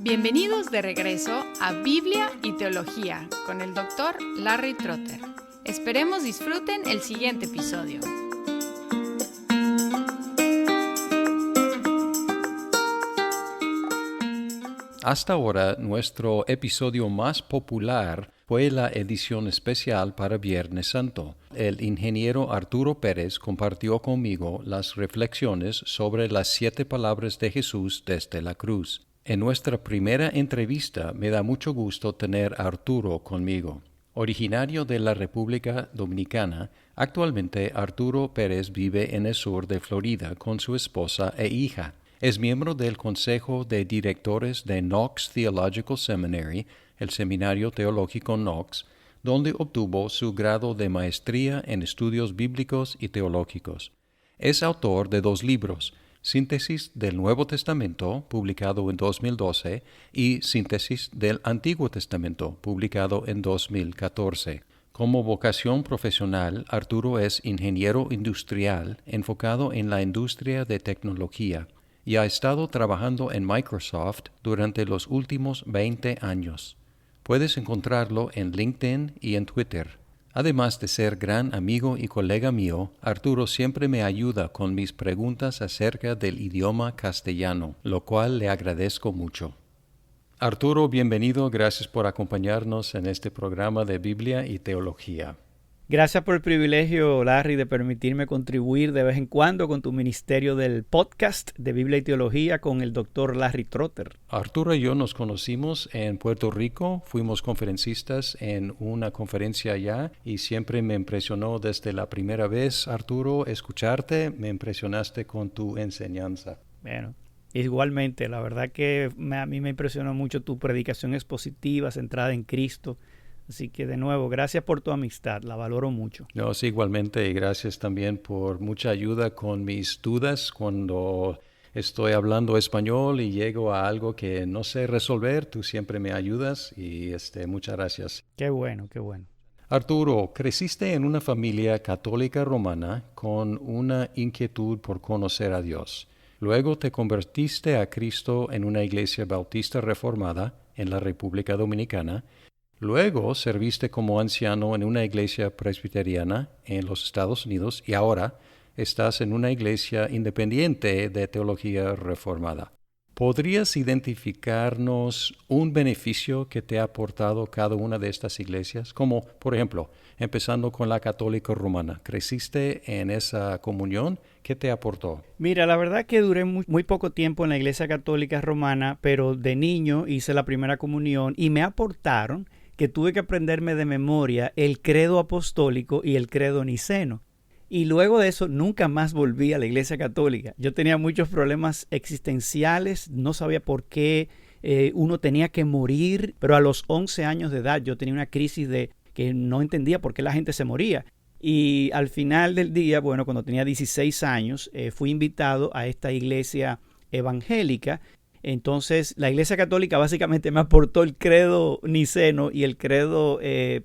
Bienvenidos de regreso a Biblia y Teología con el Dr. Larry Trotter. Esperemos disfruten el siguiente episodio. Hasta ahora, nuestro episodio más popular fue la edición especial para Viernes Santo. El ingeniero Arturo Pérez compartió conmigo las reflexiones sobre las 7 palabras de Jesús desde la cruz. En nuestra primera entrevista me da mucho gusto tener a Arturo conmigo. Originario de la República Dominicana, actualmente Arturo Pérez vive en el sur de Florida con su esposa e hija. Es miembro del Consejo de Directores de Knox Theological Seminary, el Seminario Teológico Knox, donde obtuvo su grado de maestría en estudios bíblicos y teológicos. Es autor de 2 libros, Síntesis del Nuevo Testamento, publicado en 2012, y Síntesis del Antiguo Testamento, publicado en 2014. Como vocación profesional, Arturo es ingeniero industrial enfocado en la industria de tecnología y ha estado trabajando en Microsoft durante los últimos 20 años. Puedes encontrarlo en LinkedIn y en Twitter. Además de ser gran amigo y colega mío, Arturo siempre me ayuda con mis preguntas acerca del idioma castellano, lo cual le agradezco mucho. Arturo, bienvenido. Gracias por acompañarnos en este programa de Biblia y Teología. Gracias por el privilegio, Larry, de permitirme contribuir de vez en cuando con tu ministerio del podcast de Biblia y Teología con el Dr. Larry Trotter. Arturo y yo nos conocimos en Puerto Rico, fuimos conferencistas en una conferencia allá y siempre me impresionó desde la primera vez, Arturo, escucharte, me impresionaste con tu enseñanza. Bueno, igualmente, la verdad que a mí me impresionó mucho tu predicación expositiva, centrada en Cristo. Así que de nuevo, gracias por tu amistad, la valoro mucho. No, sí, igualmente, y gracias también por mucha ayuda con mis dudas cuando estoy hablando español y llego a algo que no sé resolver, tú siempre me ayudas y muchas gracias. Qué bueno, qué bueno. Arturo, creciste en una familia católica romana con una inquietud por conocer a Dios. Luego te convertiste a Cristo en una iglesia bautista reformada en la República Dominicana. Luego serviste como anciano en una iglesia presbiteriana en los Estados Unidos y ahora estás en una iglesia independiente de teología reformada. ¿Podrías identificarnos un beneficio que te ha aportado cada una de estas iglesias? Como, por ejemplo, empezando con la católica romana. ¿Creciste en esa comunión? ¿Qué te aportó? Mira, la verdad que duré muy poco tiempo en la iglesia católica romana, pero de niño hice la primera comunión y me aportaron que tuve que aprenderme de memoria el credo apostólico y el credo niceno. Y luego de eso nunca más volví a la iglesia católica. Yo tenía muchos problemas existenciales, no sabía por qué uno tenía que morir, pero a los 11 años de edad yo tenía una crisis de que no entendía por qué la gente se moría. Y al final del día, bueno, cuando tenía 16 años, fui invitado a esta iglesia evangélica. Entonces, la Iglesia Católica básicamente me aportó el credo niceno y el credo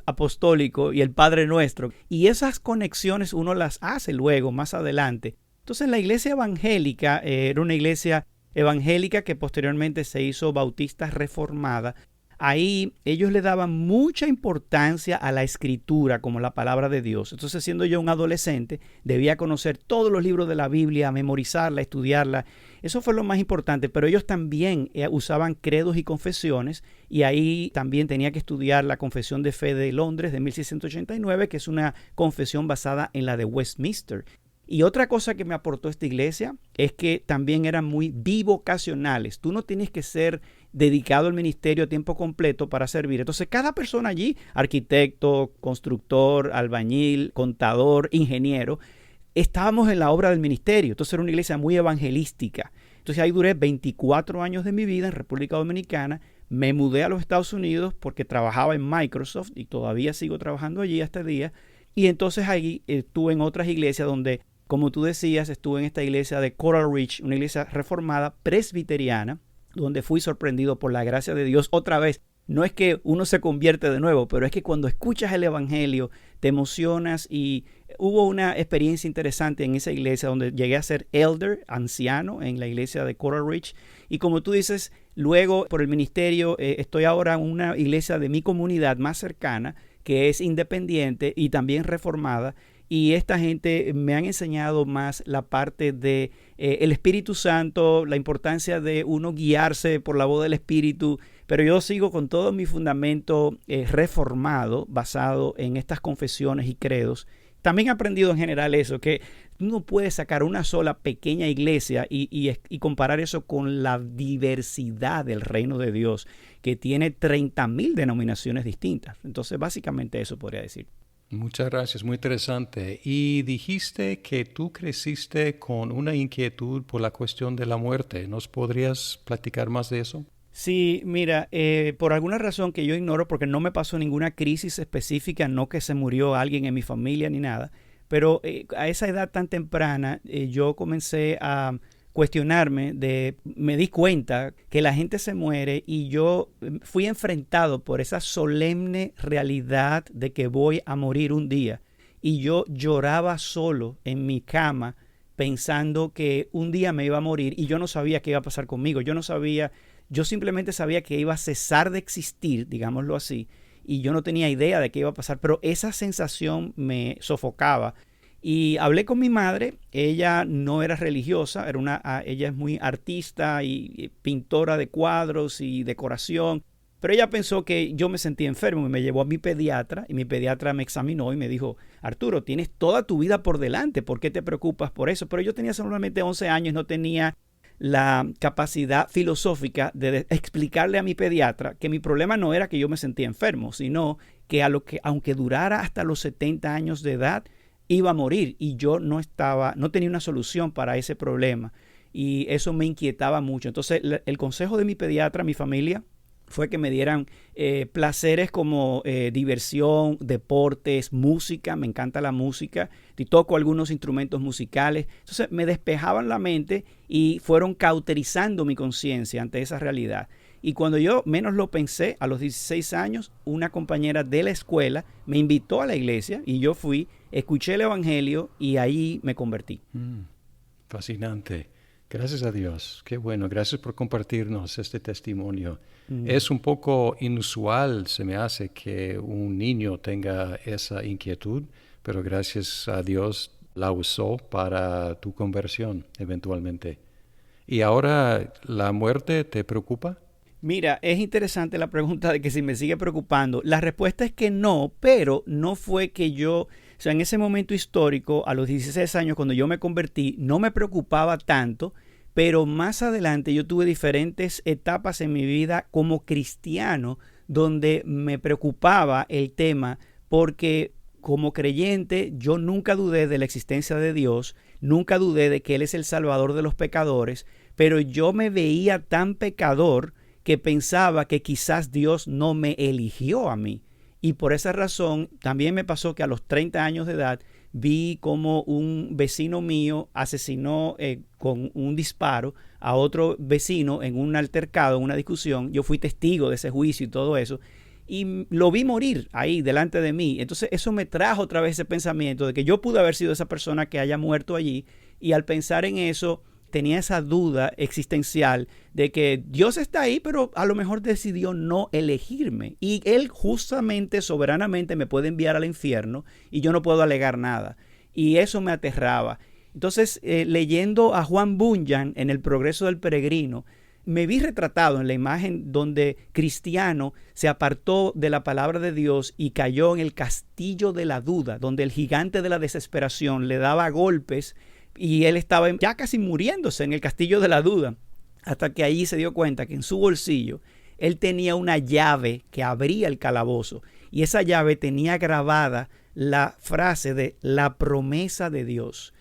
apostólico y el Padre Nuestro. Y esas conexiones uno las hace luego, más adelante. Entonces, la Iglesia Evangélica era una iglesia evangélica que posteriormente se hizo bautista reformada. Ahí ellos le daban mucha importancia a la escritura como la palabra de Dios. Entonces, siendo yo un adolescente, debía conocer todos los libros de la Biblia, memorizarla, estudiarla. Eso fue lo más importante, pero ellos también usaban credos y confesiones y ahí también tenía que estudiar la Confesión de Fe de Londres de 1689, que es una confesión basada en la de Westminster. Y otra cosa que me aportó esta iglesia es que también eran muy bivocacionales. Tú no tienes que ser dedicado al ministerio a tiempo completo para servir. Entonces, cada persona allí, arquitecto, constructor, albañil, contador, ingeniero, estábamos en la obra del ministerio. Entonces, era una iglesia muy evangelística. Entonces, ahí duré 24 años de mi vida en República Dominicana. Me mudé a los Estados Unidos porque trabajaba en Microsoft y todavía sigo trabajando allí hasta el día. Y entonces ahí estuve en otras iglesias donde, como tú decías, estuve en esta iglesia de Coral Ridge, una iglesia reformada presbiteriana, donde fui sorprendido por la gracia de Dios otra vez no es que uno se convierte de nuevo, pero es que cuando escuchas el evangelio te emocionas. Y hubo una experiencia interesante en esa iglesia donde llegué a ser elder, anciano, en la iglesia de Coral Ridge. Y como tú dices, luego por el ministerio estoy ahora en una iglesia de mi comunidad más cercana, que es independiente y también reformada. Y esta gente me han enseñado más la parte de el Espíritu Santo, la importancia de uno guiarse por la voz del Espíritu. Pero yo sigo con todo mi fundamento reformado, basado en estas confesiones y credos. También he aprendido en general eso, que uno puede sacar una sola pequeña iglesia y comparar eso con la diversidad del reino de Dios, que tiene 30,000 denominaciones distintas. Entonces, básicamente eso podría decir. Muchas gracias, muy interesante. Y dijiste que tú creciste con una inquietud por la cuestión de la muerte. ¿Nos podrías platicar más de eso? Sí, mira, por alguna razón que yo ignoro, porque no me pasó ninguna crisis específica, no que se murió alguien en mi familia ni nada, pero a esa edad tan temprana yo comencé a cuestionarme, me di cuenta que la gente se muere y yo fui enfrentado por esa solemne realidad de que voy a morir un día. Y yo lloraba solo en mi cama pensando que un día me iba a morir y yo no sabía qué iba a pasar conmigo. Yo simplemente sabía que iba a cesar de existir, digámoslo así, y yo no tenía idea de qué iba a pasar, pero esa sensación me sofocaba. Y hablé con mi madre. Ella no era religiosa, ella es muy artista y pintora de cuadros y decoración, pero ella pensó que yo me sentía enfermo y me llevó a mi pediatra, y mi pediatra me examinó y me dijo: Arturo, tienes toda tu vida por delante, ¿por qué te preocupas por eso? Pero yo tenía solamente 11 años, no tenía la capacidad filosófica de explicarle a mi pediatra que mi problema no era que yo me sentía enfermo, sino que aunque durara hasta los 70 años de edad, iba a morir, y yo no tenía una solución para ese problema, y eso me inquietaba mucho. Entonces el consejo de mi pediatra, mi familia, fue que me dieran placeres como diversión, deportes, música. Me encanta la música y toco algunos instrumentos musicales. Entonces me despejaban la mente y fueron cauterizando mi conciencia ante esa realidad. Y cuando yo menos lo pensé, a los 16 años, una compañera de la escuela me invitó a la iglesia y yo fui, escuché el evangelio y ahí me convertí. Fascinante. Gracias a Dios. Qué bueno. Gracias por compartirnos este testimonio. Es un poco inusual, se me hace, que un niño tenga esa inquietud, pero gracias a Dios la usó para tu conversión eventualmente. ¿Y ahora la muerte te preocupa? Mira, es interesante la pregunta de que si me sigue preocupando. La respuesta es que no, pero no fue que en ese momento histórico, a los 16 años, cuando yo me convertí, no me preocupaba tanto, pero más adelante yo tuve diferentes etapas en mi vida como cristiano donde me preocupaba el tema, porque como creyente yo nunca dudé de la existencia de Dios, nunca dudé de que Él es el Salvador de los pecadores, pero yo me veía tan pecador que pensaba que quizás Dios no me eligió a mí. Y por esa razón también me pasó que a los 30 años de edad vi como un vecino mío asesinó con un disparo a otro vecino en un altercado, en una discusión. Yo fui testigo de ese juicio y todo eso, y lo vi morir ahí delante de mí. Entonces eso me trajo otra vez ese pensamiento de que yo pude haber sido esa persona que haya muerto allí, y al pensar en eso tenía esa duda existencial de que Dios está ahí, pero a lo mejor decidió no elegirme. Y Él justamente, soberanamente, me puede enviar al infierno y yo no puedo alegar nada. Y eso me aterraba. Entonces, leyendo a Juan Bunyan en El Progreso del Peregrino, me vi retratado en la imagen donde Cristiano se apartó de la palabra de Dios y cayó en el castillo de la duda, donde el gigante de la desesperación le daba golpes y él estaba ya casi muriéndose en el castillo de la duda, hasta que allí se dio cuenta que en su bolsillo él tenía una llave que abría el calabozo, y esa llave tenía grabada la frase de la promesa de Dios.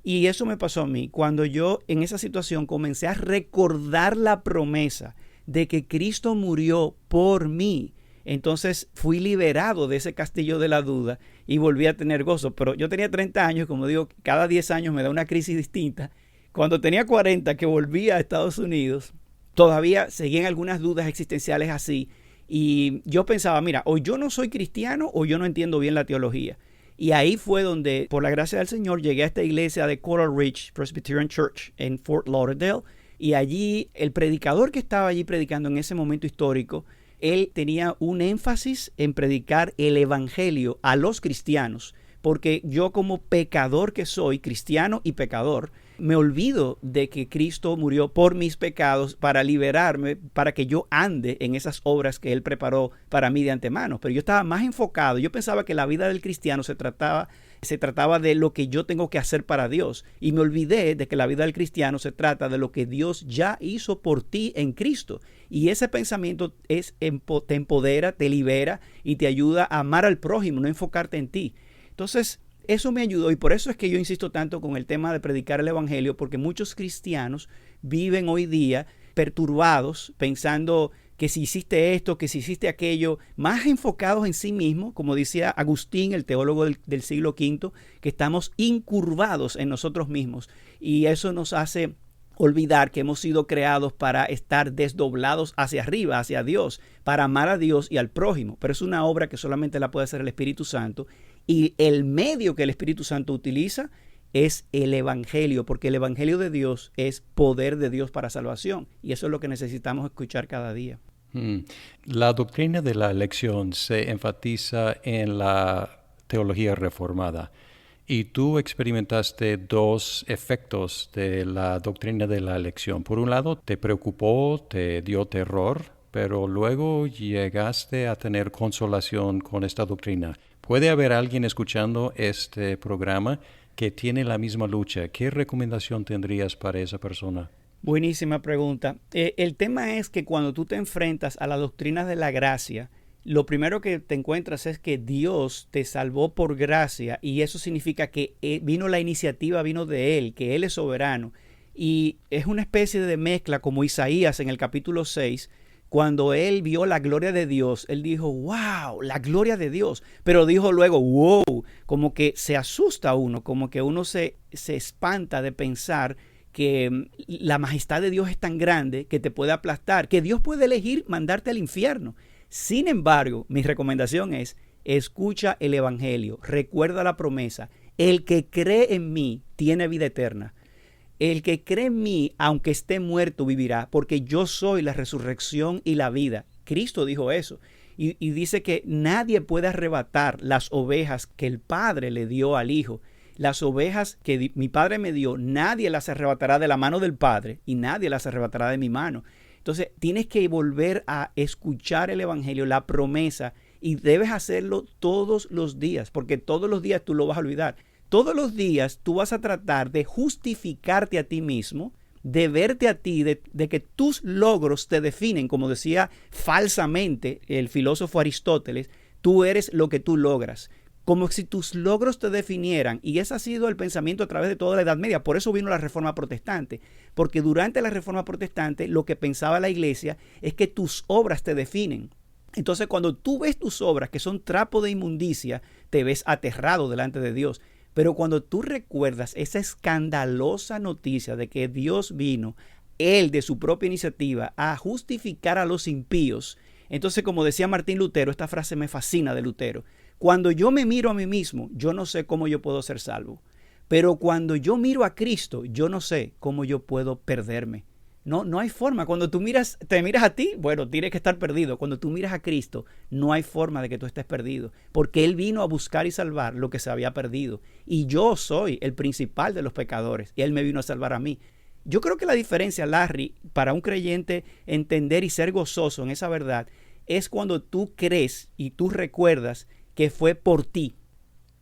Y eso me pasó a mí cuando yo en esa situación comencé a recordar la promesa de que Cristo murió por mí. Entonces fui liberado de ese castillo de la duda y volví a tener gozo. Pero yo tenía 30 años, como digo, cada 10 años me da una crisis distinta. Cuando tenía 40, que volví a Estados Unidos, todavía seguían algunas dudas existenciales así. Y yo pensaba, mira, o yo no soy cristiano o yo no entiendo bien la teología. Y ahí fue donde, por la gracia del Señor, llegué a esta iglesia de Coral Ridge Presbyterian Church en Fort Lauderdale. Y allí, el predicador que estaba allí predicando en ese momento histórico, él tenía un énfasis en predicar el evangelio a los cristianos. Porque yo, como pecador que soy, cristiano y pecador, me olvido de que Cristo murió por mis pecados para liberarme, para que yo ande en esas obras que Él preparó para mí de antemano. Pero yo estaba más enfocado. Yo pensaba que la vida del cristiano se trataba de lo que yo tengo que hacer para Dios. Y me olvidé de que la vida del cristiano se trata de lo que Dios ya hizo por ti en Cristo. Y ese pensamiento te empodera, te libera y te ayuda a amar al prójimo, no enfocarte en ti. Entonces, eso me ayudó, y por eso es que yo insisto tanto con el tema de predicar el evangelio, porque muchos cristianos viven hoy día perturbados, pensando que si hiciste esto, que si hiciste aquello, más enfocados en sí mismos, como decía Agustín, el teólogo del siglo V, que estamos incurvados en nosotros mismos, y eso nos hace olvidar que hemos sido creados para estar desdoblados hacia arriba, hacia Dios, para amar a Dios y al prójimo. Pero es una obra que solamente la puede hacer el Espíritu Santo, y el medio que el Espíritu Santo utiliza es el evangelio, porque el evangelio de Dios es poder de Dios para salvación, y eso es lo que necesitamos escuchar cada día. La doctrina de la elección se enfatiza en la teología reformada. Y tú experimentaste dos efectos de la doctrina de la elección. Por un lado, te preocupó, te dio terror, pero luego llegaste a tener consolación con esta doctrina. ¿Puede haber alguien escuchando este programa que tiene la misma lucha? ¿Qué recomendación tendrías para esa persona? Buenísima pregunta. El tema es que cuando tú te enfrentas a la doctrina de la gracia, lo primero que te encuentras es que Dios te salvó por gracia, y eso significa que vino la iniciativa, vino de Él, que Él es soberano. Y es una especie de mezcla como Isaías en el capítulo 6, cuando él vio la gloria de Dios, él dijo, wow, la gloria de Dios. Pero dijo luego, wow, como que se asusta uno, como que uno se espanta de pensar que la majestad de Dios es tan grande que te puede aplastar, que Dios puede elegir mandarte al infierno. Sin embargo, mi recomendación es, escucha el evangelio, recuerda la promesa, el que cree en mí tiene vida eterna. El que cree en mí, aunque esté muerto, vivirá, porque yo soy la resurrección y la vida. Cristo dijo eso. Y dice que nadie puede arrebatar las ovejas que el Padre le dio al Hijo. Las ovejas que mi Padre me dio, nadie las arrebatará de la mano del Padre y nadie las arrebatará de mi mano. Entonces, tienes que volver a escuchar el evangelio, la promesa, y debes hacerlo todos los días, porque todos los días tú lo vas a olvidar. Todos los días tú vas a tratar de justificarte a ti mismo, de verte a ti, de que tus logros te definen, como decía falsamente el filósofo Aristóteles, tú eres lo que tú logras, como si tus logros te definieran. Y ese ha sido el pensamiento a través de toda la Edad Media. Por eso vino la Reforma Protestante, porque durante la Reforma Protestante lo que pensaba la Iglesia es que tus obras te definen. Entonces, cuando tú ves tus obras, que son trapo de inmundicia, te ves aterrado delante de Dios. Pero cuando tú recuerdas esa escandalosa noticia de que Dios vino, Él de su propia iniciativa, a justificar a los impíos, entonces, como decía Martín Lutero, esta frase me fascina de Lutero, cuando yo me miro a mí mismo, yo no sé cómo yo puedo ser salvo. Pero cuando yo miro a Cristo, yo no sé cómo yo puedo perderme. No hay forma. Cuando te miras a ti, bueno, tienes que estar perdido. Cuando tú miras a Cristo, no hay forma de que tú estés perdido, porque Él vino a buscar y salvar lo que se había perdido. Y yo soy el principal de los pecadores, y Él me vino a salvar a mí. Yo creo que la diferencia, Larry, para un creyente entender y ser gozoso en esa verdad, es cuando tú crees y tú recuerdas que fue por ti.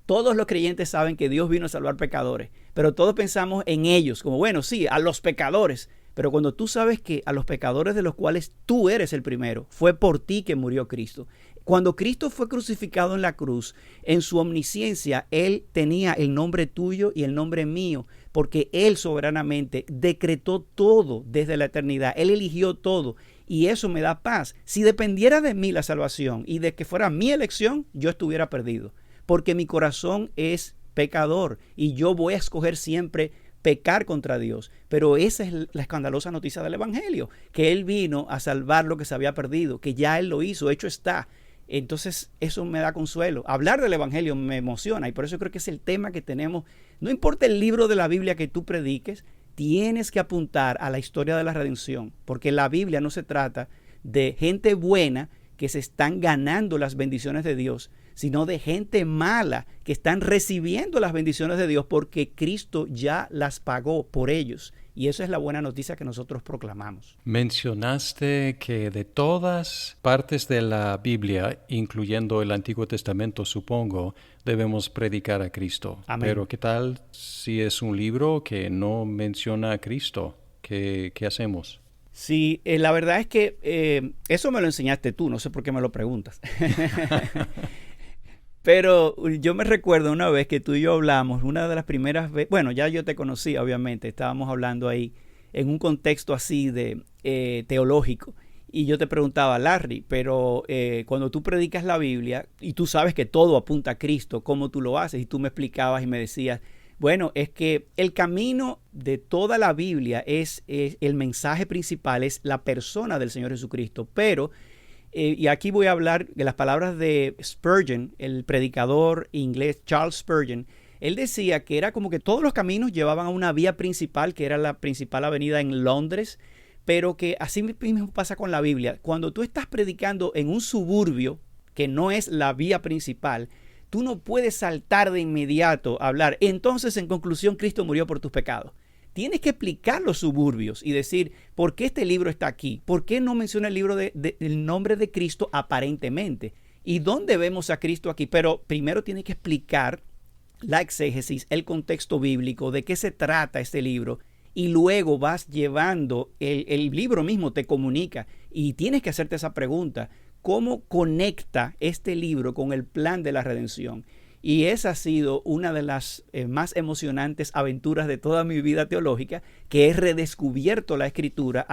Todos los creyentes saben que Dios vino a salvar pecadores, pero todos pensamos en ellos, como bueno, sí, a los pecadores. Pero cuando tú sabes que a los pecadores de los cuales tú eres el primero, fue por ti que murió Cristo. Cuando Cristo fue crucificado en la cruz, en su omnisciencia, Él tenía el nombre tuyo y el nombre mío, porque Él soberanamente decretó todo desde la eternidad. Él eligió todo, y eso me da paz. Si dependiera de mí la salvación y de que fuera mi elección, yo estuviera perdido, porque mi corazón es pecador y yo voy a escoger siempre pecar contra Dios. Pero esa es la escandalosa noticia del Evangelio, que Él vino a salvar lo que se había perdido, que ya Él lo hizo, hecho está. Entonces eso me da consuelo. Hablar del Evangelio me emociona y por eso creo que es el tema que tenemos. No importa el libro de la Biblia que tú prediques, tienes que apuntar a la historia de la redención, porque la Biblia no se trata de gente buena que se están ganando las bendiciones de Dios, sino de gente mala que están recibiendo las bendiciones de Dios porque Cristo ya las pagó por ellos. Y esa es la buena noticia que nosotros proclamamos. Mencionaste que de todas partes de la Biblia, incluyendo el Antiguo Testamento, supongo, debemos predicar a Cristo. Amén. Pero ¿qué tal si es un libro que no menciona a Cristo? ¿Qué hacemos? Sí, la verdad es que eso me lo enseñaste tú, no sé por qué me lo preguntas. Pero yo me recuerdo una vez que tú y yo hablamos, una de las primeras veces, bueno, ya yo te conocí, obviamente, estábamos hablando ahí en un contexto así de teológico. Y yo te preguntaba, Larry, pero cuando tú predicas la Biblia y tú sabes que todo apunta a Cristo, ¿cómo tú lo haces? Y tú me explicabas y me decías, bueno, es que el camino de toda la Biblia es el mensaje principal, es la persona del Señor Jesucristo, pero... y aquí voy a hablar de las palabras de Spurgeon, el predicador inglés Charles Spurgeon. Él decía que era como que todos los caminos llevaban a una vía principal, que era la principal avenida en Londres, pero que así mismo pasa con la Biblia. Cuando tú estás predicando en un suburbio, que no es la vía principal, tú no puedes saltar de inmediato a hablar. Entonces, en conclusión, Cristo murió por tus pecados. Tienes que explicar los suburbios y decir, ¿por qué este libro está aquí? ¿Por qué no menciona el libro el nombre de Cristo aparentemente? ¿Y dónde vemos a Cristo aquí? Pero primero tienes que explicar la exégesis, el contexto bíblico, de qué se trata este libro. Y luego vas llevando, el libro mismo te comunica y tienes que hacerte esa pregunta. ¿Cómo conecta este libro con el plan de la redención? Y esa ha sido una de las más emocionantes aventuras de toda mi vida teológica, que he redescubierto la Escritura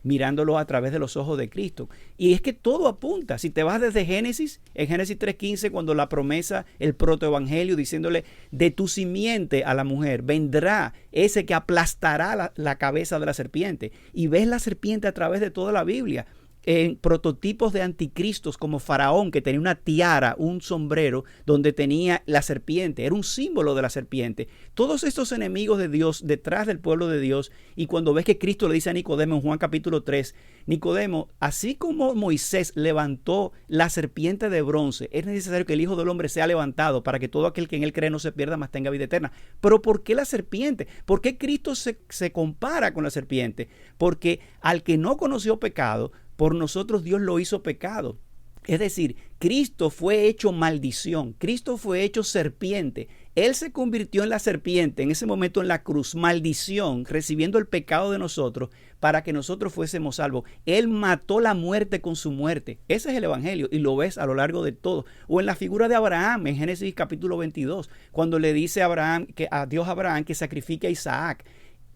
mirándolo a través de los ojos de Cristo. Y es que todo apunta. Si te vas desde Génesis, en Génesis 3:15, cuando la promesa, el protoevangelio, diciéndole, de tu simiente a la mujer, vendrá ese que aplastará la cabeza de la serpiente. Y ves la serpiente a través de toda la Biblia. En prototipos de anticristos como Faraón, que tenía una tiara, un sombrero donde tenía la serpiente, era un símbolo de la serpiente. Todos estos enemigos de Dios detrás del pueblo de Dios. Y cuando ves que Cristo le dice a Nicodemo en Juan capítulo 3, Nicodemo, así como Moisés levantó la serpiente de bronce, es necesario que el Hijo del Hombre sea levantado para que todo aquel que en él cree no se pierda, mas tenga vida eterna. Pero ¿por qué la serpiente? ¿Por qué Cristo se compara con la serpiente? Porque al que no conoció pecado, por nosotros Dios lo hizo pecado. Es decir, Cristo fue hecho maldición. Cristo fue hecho serpiente. Él se convirtió en la serpiente en ese momento en la cruz, maldición, recibiendo el pecado de nosotros para que nosotros fuésemos salvos. Él mató la muerte con su muerte. Ese es el evangelio y lo ves a lo largo de todo. O en la figura de Abraham en Génesis capítulo 22, cuando le dice a Dios a Abraham que sacrifique a Isaac.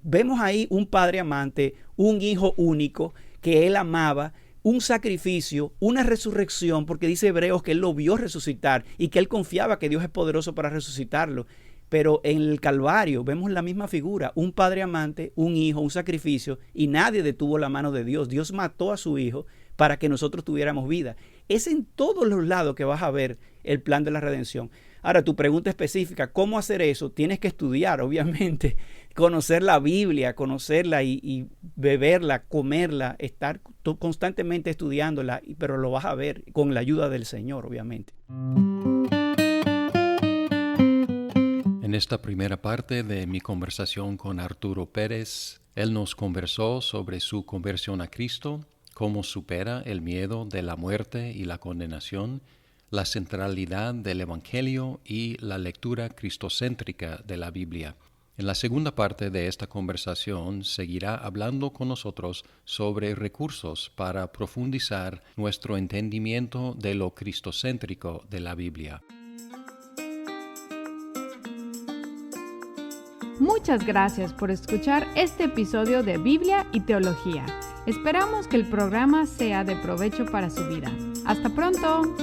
Vemos ahí un padre amante, un hijo único que él amaba, un sacrificio, una resurrección, porque dice Hebreos que él lo vio resucitar y que él confiaba que Dios es poderoso para resucitarlo. Pero en el Calvario vemos la misma figura, un padre amante, un hijo, un sacrificio, y nadie detuvo la mano de Dios. Dios mató a su hijo para que nosotros tuviéramos vida. Es en todos los lados que vas a ver el plan de la redención. Ahora, tu pregunta específica, ¿cómo hacer eso? Tienes que estudiar, obviamente, conocer la Biblia, conocerla y beberla, comerla, estar constantemente estudiándola, pero lo vas a ver con la ayuda del Señor, obviamente. En esta primera parte de mi conversación con Arturo Pérez, él nos conversó sobre su conversión a Cristo, cómo supera el miedo de la muerte y la condenación, la centralidad del Evangelio y la lectura cristocéntrica de la Biblia. En la segunda parte de esta conversación seguirá hablando con nosotros sobre recursos para profundizar nuestro entendimiento de lo cristocéntrico de la Biblia. Muchas gracias por escuchar este episodio de Biblia y Teología. Esperamos que el programa sea de provecho para su vida. ¡Hasta pronto!